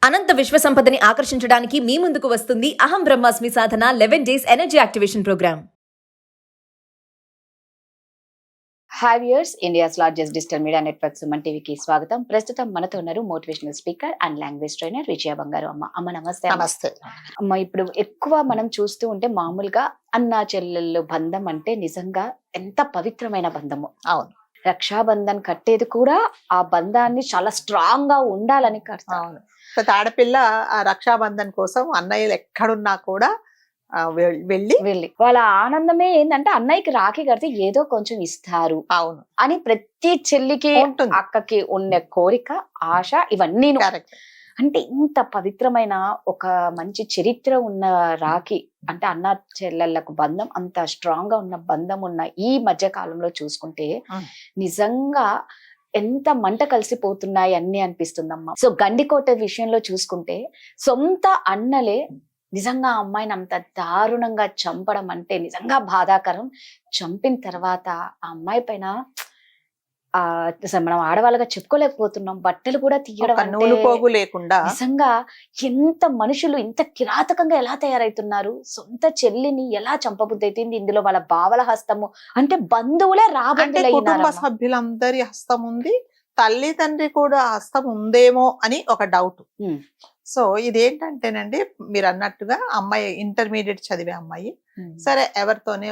అనంత విశ్వ సంపదని ఆకర్షించడానికి మీ ముందుకు వస్తుంది అహం బ్రహ్మాస్మి సాధన 11 days energy activation program. Hi viewers, India's largest digital media network Suman టీవీకి స్వాగతం. ప్రస్తుతం మనతో ఉన్నారు motivational speaker and language trainer Vijaya Bangaru Amma. అమ్మ నమస్తే. నమస్తే అమ్మ, ఇప్పుడు ఎక్కువ మనం చూస్తూ ఉంటే మామూలుగా అన్నా చెల్లెళ్ళు బంధం అంటే నిజంగా ఎంత పవిత్రమైన బంధము. అవును రక్షాబంధన్ కట్టేది కూడా ఆ బంధాన్ని చాలా స్ట్రాంగ్ గా ఉండాలని కడతాం. అవును ప్రతి ఆడపిల్ల ఆ రక్షాబంధన్ కోసం అన్నయ్యలు ఎక్కడున్నా కూడా వెళ్ళి వాళ్ళ ఆనందమే ఏంటంటే అన్నయ్యకి రాఖీ కడితే ఏదో కొంచెం ఇస్తారు అవును అని ప్రతి చెల్లికి ఉంటుంది. అక్కకి ఉన్న కోరిక, ఆశ ఇవన్నీ కరెక్ట్. అంటే ఇంత పవిత్రమైన ఒక మంచి చరిత్ర ఉన్న రాఖీ అంటే అన్న చెల్లెళ్ళకు బంధం అంత స్ట్రాంగ్ గా ఉన్న బంధం ఉన్న ఈ మధ్య కాలంలో చూసుకుంటే నిజంగా ఎంత మంట కలిసిపోతున్నాయి అన్ని అనిపిస్తుందమ్మా. సో గండికోట విషయంలో చూసుకుంటే సొంత అన్నలే నిజంగా ఆ అమ్మాయిని అంత దారుణంగా చంపడం అంటే నిజంగా బాధాకరం. చంపిన తర్వాత ఆ అమ్మాయి పైన మనం ఆడవాళ్ళగా చెప్పుకోలేకపోతున్నాం. బట్టలు కూడా తీయడం నూలు పోగు లేకుండా నిజంగా ఎంత మనుషులు ఇంత కిరాతకంగా ఎలా తయారైతున్నారు. సొంత చెల్లిని ఎలా చంపబుద్ధి అవుతుంది. ఇందులో వాళ్ళ బావల హస్తము అంటే బంధువులే అంటే కుటుంబ సభ్యులందరి హస్తం ఉంది, తల్లి తండ్రి కూడా హస్తం ఉందేమో అని ఒక డౌట్. సో ఇదేంటంటేనండి, మీరు అన్నట్టుగా అమ్మాయి ఇంటర్మీడియట్ చదివే అమ్మాయి, సరే ఎవరితోనే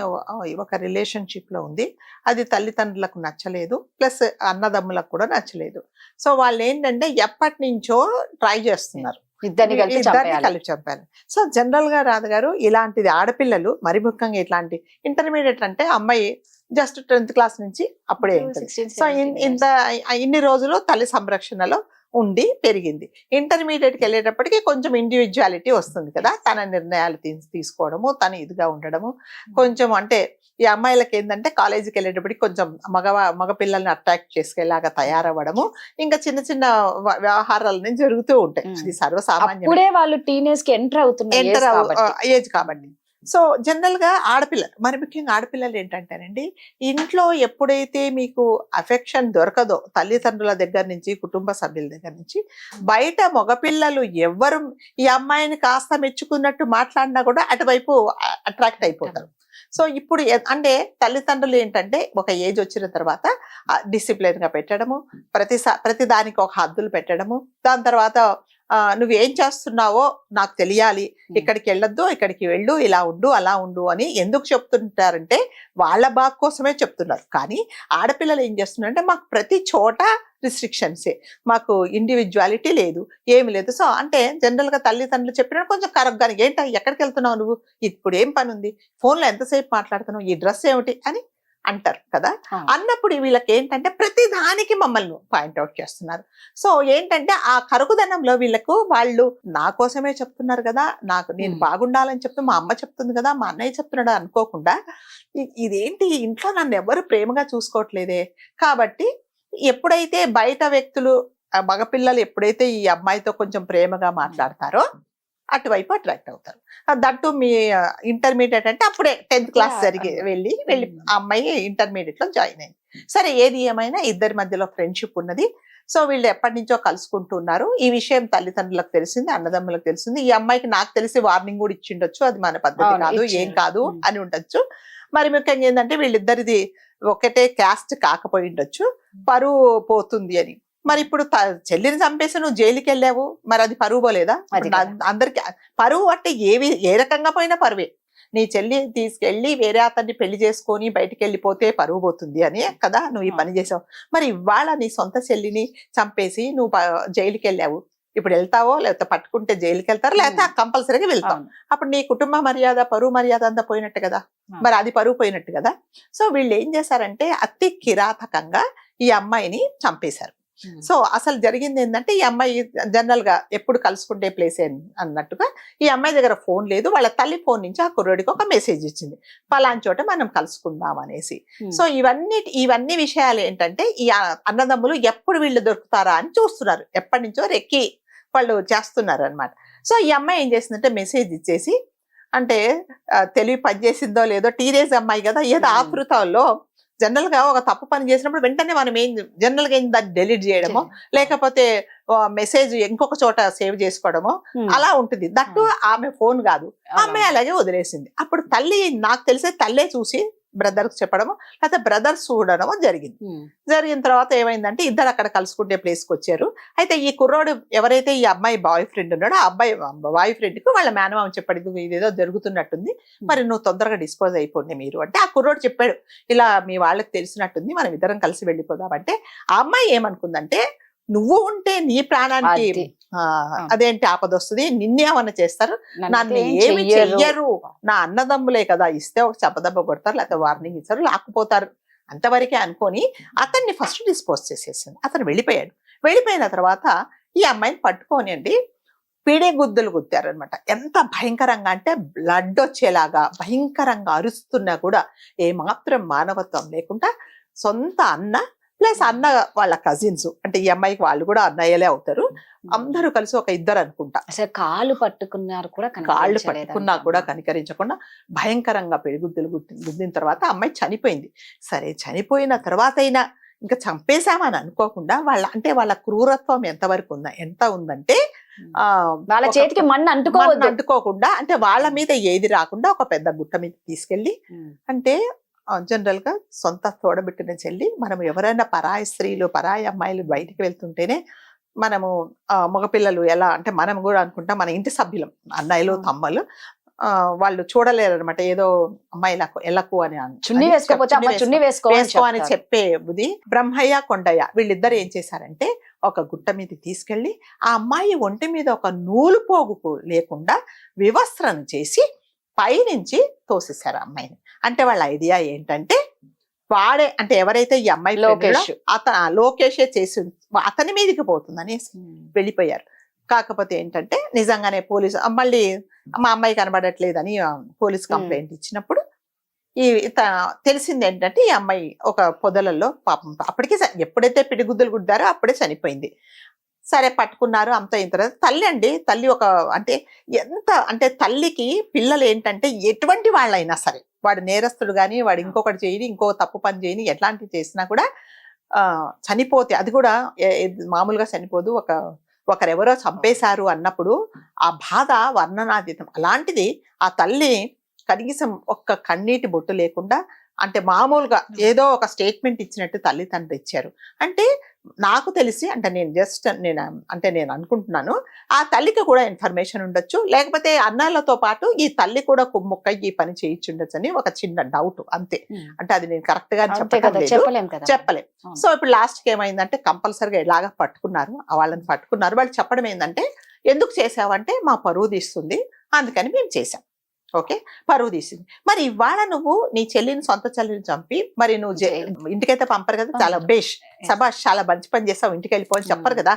ఒక రిలేషన్షిప్ లో ఉంది. అది తల్లిదండ్రులకు నచ్చలేదు, ప్లస్ అన్నదమ్ములకు కూడా నచ్చలేదు. సో వాళ్ళు ఏంటంటే ఎప్పటి నుంచో ట్రై చేస్తున్నారు ఇద్దరిని కలిపి చంపారు. సో జనరల్ గా రాధ గారు, ఇలాంటిది ఆడపిల్లలు మరి ముఖ్యంగా ఇట్లాంటి ఇంటర్మీడియట్ అంటే అమ్మాయి జస్ట్ 10th క్లాస్ నుంచి అప్పుడే ఉంటుంది. సో ఇన్ని రోజులు తల్లి సంరక్షణలో ఉండి పెరిగింది. ఇంటర్మీడియట్కి వెళ్ళేటప్పటికి కొంచెం ఇండివిజువాలిటీ వస్తుంది కదా, తన నిర్ణయాలు తీసుకోవడము, తన ఇదిగా ఉండడము కొంచెం. అంటే ఈ అమ్మాయిలకి ఏంటంటే కాలేజీకి వెళ్ళేటప్పటికి కొంచెం మగ పిల్లల్ని అట్రాక్ట్ చేసుకెలాగా తయారవ్వడము, ఇంకా చిన్న చిన్న వ్యవహారాలన్నీ జరుగుతూ ఉంటాయి. అది సర్వసామాన్యం. వాళ్ళు టీనేజ్ కి ఎంటర్ ఏజ్ కాబట్టి. సో జనరల్ గా ఆడపిల్లలు, మరి ముఖ్యంగా ఆడపిల్లలు ఏంటంటేనండి, ఇంట్లో ఎప్పుడైతే మీకు అఫెక్షన్ దొరకదో తల్లిదండ్రుల దగ్గర నుంచి, కుటుంబ సభ్యుల దగ్గర నుంచి, బయట మగపిల్లలు ఎవ్వరు ఈ అమ్మాయిని కాస్త మెచ్చుకున్నట్టు మాట్లాడినా కూడా అటువైపు అట్రాక్ట్ అయిపోతారు. సో ఇప్పుడు అంటే తల్లిదండ్రులు ఏంటంటే ఒక ఏజ్ వచ్చిన తర్వాత డిసిప్లిన్ గా పెట్టడము, ప్రతి దానికి ఒక హద్దులు పెట్టడము, దాని తర్వాత నువ్వేం చేస్తున్నావో నాకు తెలియాలి, ఇక్కడికి వెళ్ళొద్దు, ఇక్కడికి వెళ్ళు, ఇలా ఉండు, అలా ఉండు అని ఎందుకు చెప్తుంటారంటే వాళ్ళ బాగు కోసమే చెప్తున్నారు. కానీ ఆడపిల్లలు ఏం చేస్తున్నారంటే మాకు ప్రతి చోట రిస్ట్రిక్షన్సే, మాకు ఇండివిజువాలిటీ లేదు, ఏమి లేదు. సో అంటే జనరల్ గా తల్లిదండ్రులు చెప్పినా కొంచెం కరెక్ట్గా, ఏంటో ఎక్కడికి వెళ్తున్నావు నువ్వు, ఇప్పుడు ఏం పని ఉంది, ఫోన్లో ఎంతసేపు మాట్లాడుతున్నావు, ఈ డ్రెస్ ఏమిటి అని అంటారు కదా. అన్నప్పుడు వీళ్ళకి ఏంటంటే ప్రతి దానికి మమ్మల్ని పాయింట్అవుట్ చేస్తున్నారు. సో ఏంటంటే ఆ కరుకుదనంలో వీళ్ళకు వాళ్ళు నా కోసమే చెప్తున్నారు కదా, నేను బాగుండాలని చెప్తూ మా అమ్మ చెప్తుంది కదా, మా అన్నయ్య చెప్తున్నాడు అనుకోకుండా, ఇదేంటి ఇంట్లో నన్ను ఎవరు ప్రేమగా చూసుకోవట్లేదే. కాబట్టి ఎప్పుడైతే బయట వ్యక్తులు, మగపిల్లలు ఎప్పుడైతే ఈ అమ్మాయితో కొంచెం ప్రేమగా మాట్లాడతారో అటువైపు అట్రాక్ట్ అవుతారు. దట్టు మీ ఇంటర్మీడియట్ అంటే అప్పుడే 10th క్లాస్ వెళ్ళి ఆ అమ్మాయి ఇంటర్మీడియట్ లో జాయిన్ అయింది. సరే ఏది ఏమైనా ఇద్దరి మధ్యలో ఫ్రెండ్షిప్ ఉన్నది. సో వీళ్ళు ఎప్పటి నుంచో కలుసుకుంటున్నారు. ఈ విషయం తల్లిదండ్రులకు తెలిసింది, అన్నదమ్ములకు తెలిసింది. ఈ అమ్మాయికి నాకు తెలిసి వార్నింగ్ కూడా ఇచ్చిండొచ్చు, అది మన పద్ధతి కాదు, ఏం కాదు అని ఉండొచ్చు. మరి ముఖ్యంగా ఏంటంటే వీళ్ళిద్దరిది ఒకటే క్యాస్ట్ కాకపోయి ఉండొచ్చు, పరువు పోతుంది అని. మరి ఇప్పుడు చెల్లిని చంపేసి నువ్వు జైలుకి వెళ్ళావు, మరి అది పరువు పోలేదా? అందరికి పరువు అంటే ఏ రకంగా పోయినా పరువే. నీ చెల్లి తీసుకెళ్లి వేరే అతన్ని పెళ్లి చేసుకొని బయటికి వెళ్ళిపోతే పరువు పోతుంది అని కదా నువ్వు ఈ పని చేసావు. మరి ఇవాళ నీ సొంత చెల్లిని చంపేసి నువ్వు జైలుకి వెళ్ళావు, ఇప్పుడు వెళ్తావో లేకపోతే పట్టుకుంటే జైలుకి వెళ్తారు, లేకపోతే కంపల్సరీగా వెళ్తావు. అప్పుడు నీ కుటుంబ మర్యాద, పరువు మర్యాద అంతా పోయినట్టు కదా, మరి అది పరువు పోయినట్టు కదా. సో వీళ్ళు ఏం చేశారంటే అతి కిరాతకంగా ఈ అమ్మాయిని చంపేశారు. సో అసలు జరిగింది ఏంటంటే, ఈ అమ్మాయి జనరల్ గా ఎప్పుడు కలుసుకుంటే ప్లేస్ అన్నట్టుగా ఈ అమ్మాయి దగ్గర ఫోన్ లేదు. వాళ్ళ తల్లి ఫోన్ నుంచి ఆ కుర్రోడికి ఒక మెసేజ్ ఇచ్చింది, పలానా చోట మనం కలుసుకుందాం అనేసి. సో ఇవన్నీ విషయాలు ఏంటంటే ఈ అన్నదమ్ములు ఎప్పుడు వీళ్ళు దొరుకుతారా అని చూస్తున్నారు, ఎప్పటి నుంచో రెక్కి వాళ్ళు చేస్తున్నారు అనమాట. సో ఈ అమ్మాయి ఏం చేసిందంటే మెసేజ్ ఇచ్చేసి, అంటే తెలివి పనిచేసిందో లేదో, టీనేజ్ అమ్మాయి కదా, ఏదో ఆకృతంలో జనరల్ గా ఒక తప్పు పని చేసినప్పుడు వెంటనే మనం ఏం జనరల్ గా దాన్ని డెలీట్ చేయడమో లేకపోతే మెసేజ్ ఇంకొక చోట సేవ్ చేసుకోవడమో అలా ఉంటుంది. దట్టు ఆమె ఫోన్ కాదు, అమ్మాయి అలాగే వదిలేసింది. అప్పుడు తల్లి నాకు తెలిసే తల్లే చూసి బ్రదర్ చెప్పడము లేకపోతే బ్రదర్స్ చూడడమో జరిగింది. జరిగిన తర్వాత ఏమైందంటే ఇద్దరు అక్కడ కలుసుకుంటే ప్లేస్ కి వచ్చారు. అయితే ఈ కుర్రోడు ఎవరైతే ఈ అమ్మాయి బాయ్ ఫ్రెండ్ ఉన్నాడో ఆ అబ్బాయి బాయ్ ఫ్రెండ్ కు వాళ్ళ మేనమామ చెప్పాడు, ఇదేదో జరుగుతున్నట్టుంది, మరి నువ్వు తొందరగా డిస్పోజ్ అయిపోండి మీరు అంటే. ఆ కుర్రోడు చెప్పాడు, ఇలా మీ వాళ్ళకి తెలిసినట్టుంది, మనం ఇద్దరం కలిసి వెళ్ళిపోదాం అంటే. ఆ అమ్మాయి ఏమనుకుందంటే, నువ్వు ఉంటే నీ ప్రాణానికి అదేంటి ఆపదొస్తుంది, నిన్నేమన్నా చేస్తారు, నన్ను ఏమి చెయ్యరు, నా అన్నదమ్ములే కదా, ఇస్తే ఒక చెప్పదెబ్బ కొడతారు లేకపోతే వార్నింగ్ ఇస్తారు లాక్కుపోతారు అంతవరకే అనుకొని అతన్ని ఫస్ట్ డిస్పోజ్ చేసేసింది. అతను వెళ్ళిపోయాడు. వెళ్ళిపోయిన తర్వాత ఈ అమ్మాయిని పట్టుకొని అండి పీడే గుద్దులు గుద్దారు అనమాట. ఎంత భయంకరంగా అంటే బ్లడ్ వచ్చేలాగా భయంకరంగా అరుస్తున్నా కూడా ఏమాత్రం మానవత్వం లేకుండా సొంత అన్న ప్లస్ అన్న వాళ్ళ కజిన్స్ అంటే ఈ అమ్మాయికి వాళ్ళు కూడా అన్నయ్యలే అవుతారు, అందరూ కలిసి ఒక ఇద్దరు అనుకుంటా అసలు కాళ్ళు పట్టుకున్నారు కూడా కాళ్ళు పట్టుకున్నా కూడా కనికరించకుండా భయంకరంగా పెరుగుద్దులు గుద్దిన తర్వాత అమ్మాయి చనిపోయింది. సరే చనిపోయిన తర్వాత అయినా ఇంకా చంపేశామని అనుకోకుండా వాళ్ళ క్రూరత్వం ఎంత ఉందంటే వాళ్ళ చేతికి మన్ను అంటుకోకుండా అంటే వాళ్ళ మీద ఏది రాకుండా ఒక పెద్ద గుట్ట మీద తీసుకెళ్ళి అంటే జనరల్ గా సొంత తోడబెట్టిన చెల్లి, మనం ఎవరైనా పరాయి స్త్రీలు పరాయి అమ్మాయిలు బయటికి వెళ్తుంటేనే మనము మగపిల్లలు ఎలా అంటే మనం కూడా అనుకుంటాం మన ఇంటి సభ్యులం అన్నయ్యలు తమ్మలు వాళ్ళు చూడలేరు అనమాట, ఏదో అమ్మాయి ఎలకు అని చున్నీ వేసుకో అని చెప్పే బుద్ధి. బ్రహ్మయ్య కొండయ్య వీళ్ళిద్దరు ఏం చేశారంటే ఒక గుట్ట మీద తీసుకెళ్లి ఆ అమ్మాయి ఒంటి మీద ఒక నూలు పోగు లేకుండా వివస్త్రం చేసి పైనుంచి తోసేశారు అమ్మాయిని. అంటే వాళ్ళ ఐడియా ఏంటంటే వాడే అంటే ఎవరైతే ఈ అమ్మాయి లోకేషే చేసి అతని మీదకి పోతుందని వెళ్ళిపోయారు. కాకపోతే ఏంటంటే నిజంగానే పోలీసు మళ్ళీ మా అమ్మాయి కనబడట్లేదని పోలీస్ కంప్లైంట్ ఇచ్చినప్పుడు తెలిసింది ఏంటంటే ఈ అమ్మాయి ఒక పొదలలో పాపం అప్పటికే ఎప్పుడైతే పిడిగుద్దులు గుద్దారో అప్పుడే చనిపోయింది. సరే పట్టుకున్నారు అంత ఇంత. తల్లి ఒక అంటే ఎంత అంటే తల్లికి పిల్లలు ఏంటంటే ఎటువంటి వాళ్ళైనా సరే వాడు నేరస్తుడు కానీ వాడు ఇంకొకటి చేయని ఇంకో తప్పు పని చేయని ఎట్లాంటివి చేసినా కూడా చనిపోతే అది కూడా మామూలుగా చనిపోదు, ఒకరెవరో చంపేశారు అన్నప్పుడు ఆ బాధ వర్ణనాతీతం. అలాంటిది ఆ తల్లి కనీసం ఒక్క కన్నీటి బొట్టు లేకుండా అంటే మామూలుగా ఏదో ఒక స్టేట్మెంట్ ఇచ్చినట్టు తల్లిదండ్రులు ఇచ్చారు. అంటే నాకు తెలిసి అంటే నేను అనుకుంటున్నాను ఆ తల్లికి కూడా ఇన్ఫర్మేషన్ ఉండొచ్చు, లేకపోతే అన్నాలతో పాటు ఈ తల్లి కూడా కుమ్ముక్క ఈ పని చేయించుండొచ్చు అని ఒక చిన్న డౌట్ అంతే. అంటే అది నేను కరెక్ట్ గా చెప్పలేం. సో ఇప్పుడు లాస్ట్ కి ఏమైందంటే కంపల్సరిగా ఇలాగా వాళ్ళని పట్టుకున్నారు. వాళ్ళు చెప్పడం ఏంటంటే ఎందుకు చేసావంటే మా పరువు తీస్తుంది అందుకని మేము చేసాం. ఓకే, పరువు తీసింది. మరి ఇవాళ నువ్వు నీ చెల్లిని సొంత చెల్లిని చంపి మరి నువ్వు ఇంటికైతే పంపరు కదా, చాలా బేష్ సబాష్ చాలా మంచి పని చేస్తావు ఇంటికి వెళ్ళిపోని చెప్పరు కదా,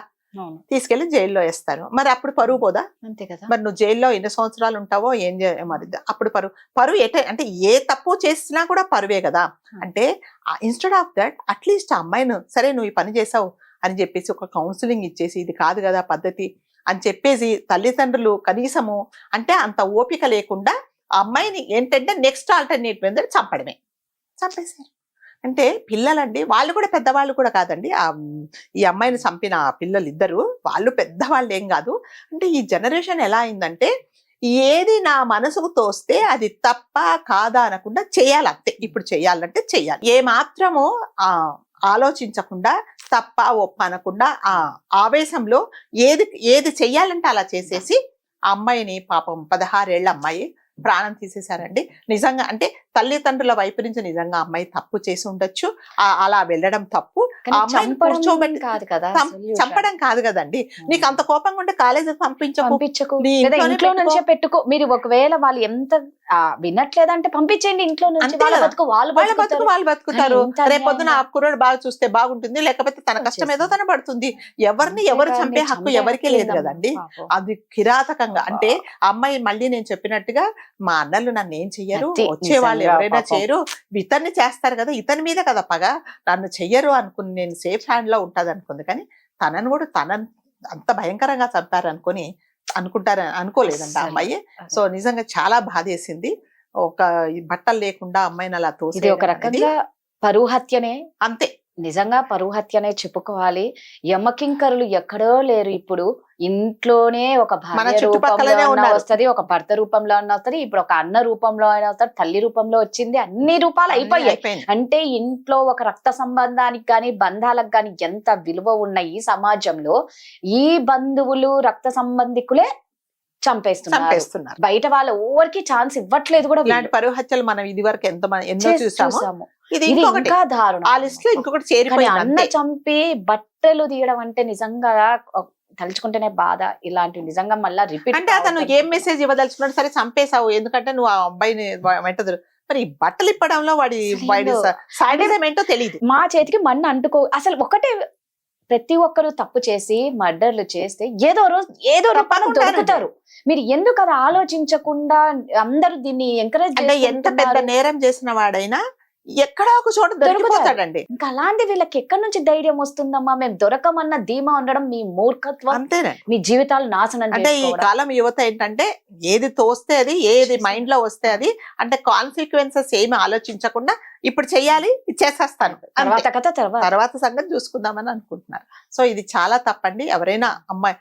తీసుకెళ్లి జైల్లో వేస్తారు. మరి అప్పుడు పరువు పోదా? అంతే కదా. మరి నువ్వు జైల్లో ఎన్ని సంవత్సరాలు ఉంటావో ఏం మరి అప్పుడు పరువు అంటే ఏ తప్పు చేసినా కూడా పరువే కదా. అంటే ఇన్స్టెడ్ ఆఫ్ దట్ అట్లీస్ట్ ఆ అమ్మాయిను సరే నువ్వు ఈ పని చేసావు అని చెప్పేసి ఒక కౌన్సిలింగ్ ఇచ్చేసి ఇది కాదు కదా పద్ధతి అని చెప్పేసి తల్లిదండ్రులు కనీసము అంటే అంత ఓపిక లేకుండా ఆ అమ్మాయిని ఏంటంటే నెక్స్ట్ ఆల్టర్నేటివ్ ఏంటంటే చంపేశారు. అంటే పిల్లలండి వాళ్ళు కూడా పెద్దవాళ్ళు కూడా కాదండి, ఈ అమ్మాయిని చంపిన పిల్లలు ఇద్దరు వాళ్ళు పెద్దవాళ్ళు ఏం కాదు. అంటే ఈ జనరేషన్ ఎలా అయిందంటే ఏది నా మనసుకు తోస్తే అది తప్ప కాదా అనకుండా చేయాలంతే. ఇప్పుడు చేయాలంటే చేయాలి, ఏ మాత్రము ఆలోచించకుండా తప్ప ఒప్ప అనకుండా ఆ ఆవేశంలో ఏది చెయ్యాలంటే అలా చేసేసి ఆ అమ్మాయిని పాపం 16 ఏళ్ల అమ్మాయి ప్రాణం తీసేశారండి. నిజంగా అంటే తల్లిదండ్రుల వైపు నుంచి నిజంగా అమ్మాయి తప్పు చేసి ఉండొచ్చు, అలా వెళ్ళడం తప్పు. చంపడం కాదు కదండి. నీకు అంత కోపంగా ఉంటే కాలేజీకి పంపించకు, ఇంట్లో నుంచే పెట్టుకో. మీరు ఒకవేళ వాళ్ళు ఎంత వినట్లేదంటే పంపించండి ఇంట్లో నుంచి, వాళ్ళ బతుకు వాళ్ళు బతుకుతారు. రేపొద్దున ఆ కుర్రాడు బాగా చూస్తే బాగుంటుంది, లేకపోతే తన కష్టం ఏదో తన పడుతుంది. ఎవరు చంపే హక్కు ఎవరికీ లేదు కదండి. అది కిరాతకంగా అంటే అమ్మాయి మళ్ళీ నేను చెప్పినట్టుగా మా అన్నలు నన్ను ఏం చెయ్యరు, వచ్చేవాళ్ళు ఎవరైనా చేయరు, ఇతన్ని చేస్తారు కదా, ఇతని మీద కదా పగ, నన్ను చెయ్యరు అనుకుని నేను సేఫ్ హ్యాండ్ లో ఉంటది అనుకుంది. కానీ తనను కూడా అంత భయంకరంగా చంపారు అనుకోలేదంట అమ్మాయి. సో నిజంగా చాలా బాధేసింది. ఒక బట్టలు లేకుండా అమ్మాయిని అలా తోసి ఒక రకంగా పరువు హత్యనే, అంతే. నిజంగా పరువు హత్యనే చెప్పుకోవాలి. యమకింకరులు ఎక్కడో లేరు ఇప్పుడు. ఇంట్లోనే ఒక భార్య చుట్టుపక్కలనే రూపంలో ఉన్నారు. వస్తది, ఒక భర్త రూపంలో అయినా వస్తది, ఇప్పుడు ఒక అన్న రూపంలో అయినా వస్తాడు, తల్లి రూపంలో వచ్చింది, అన్ని రూపాలు అయిపోయాయి. అయిపోయింది. అంటే ఇంట్లో ఒక రక్త సంబంధానికి గాని బంధాలకు గాని ఎంత విలువ ఉన్న ఈ సమాజంలో ఈ బంధువులు రక్త సంబంధికులే చంపేస్తున్నారు. బయట వాళ్ళ ఎవరికి ఛాన్స్ ఇవ్వట్లేదు కూడా. ఇలాంటి పరువు హత్యలు మనం ఇది వరకు ఎన్నో చూసాము. ఇది ఇది ఇంకొకటి ఇంకా దారుణం. ఆ లిస్ట్ లో ఇంకొకటి కానీ చేరిపోయింది అన్న అంతే. చంపి బట్టలు తీయడం అంటే నిజంగా తలుచుకుంటేనే బాధ. ఇలాంటివి నిజంగా మళ్ళా రిపీట్. అంటే అతను ఏం మెసేజ్ ఇవ్వదలుచుకున్నాడు, సరే చంపేశావు ఎందుకంటే నువ్వు ఆ అబ్బాయిని వెంటదు, మరి ఈ బట్టలు ఇప్పడంలో వాడి సాడిజం ఏంటో తెలియదు. మా చేతికి మన్ను అంటుకో. అసలు ఒకటే, ప్రతి ఒక్కరు తప్పు చేసి మర్డర్లు చేస్తే ఏదో రోజు ఏదో రూపాన దొరుకుతారు. మీరు ఎందుకు అది ఆలోచించకుండా అందరూ దీన్ని ఎంకరేజ్ అంటే ఎంత పెద్ద నేరం చేసిన వాడైనా ఎక్కడో ఒక చోట దొరికిపోతాడండి. ఇంకా అలాంటి వీళ్ళకి ఎక్కడి నుంచి ధైర్యం వస్తుందమ్మా? మేము దొరకమన్న ధీమా ఉండడం మీ మూర్ఖత్వం. అంతేనే. మీ జీవితాలు నాశనం అంటే ఈ చేసుకోవడం. కాలం యువత ఏంటంటే ఏది తోస్తే అది, ఏది మైండ్ లో వస్తే అది, అంటే కాన్సిక్వెన్సెస్ ఏమి ఆలోచించకుండా ఇప్పుడు చెయ్యాలి, చేసేస్తాను, తర్వాత కథ తర్వాత సంగతి చూసుకుందామని అనుకుంటున్నారు. సో ఇది చాలా తప్పండి. ఎవరైనా అమ్మాయి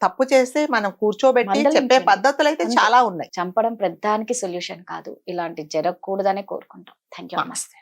తప్పు చేస్తే మనం కూర్చోబెట్టి చెప్పే పద్ధతులు అయితే చాలా ఉన్నాయి. చంపడం ప్రధానికి సొల్యూషన్ కాదు. ఇలాంటి జరగకూడదనే కోరుకుంటాం. Thank you. నమస్తే.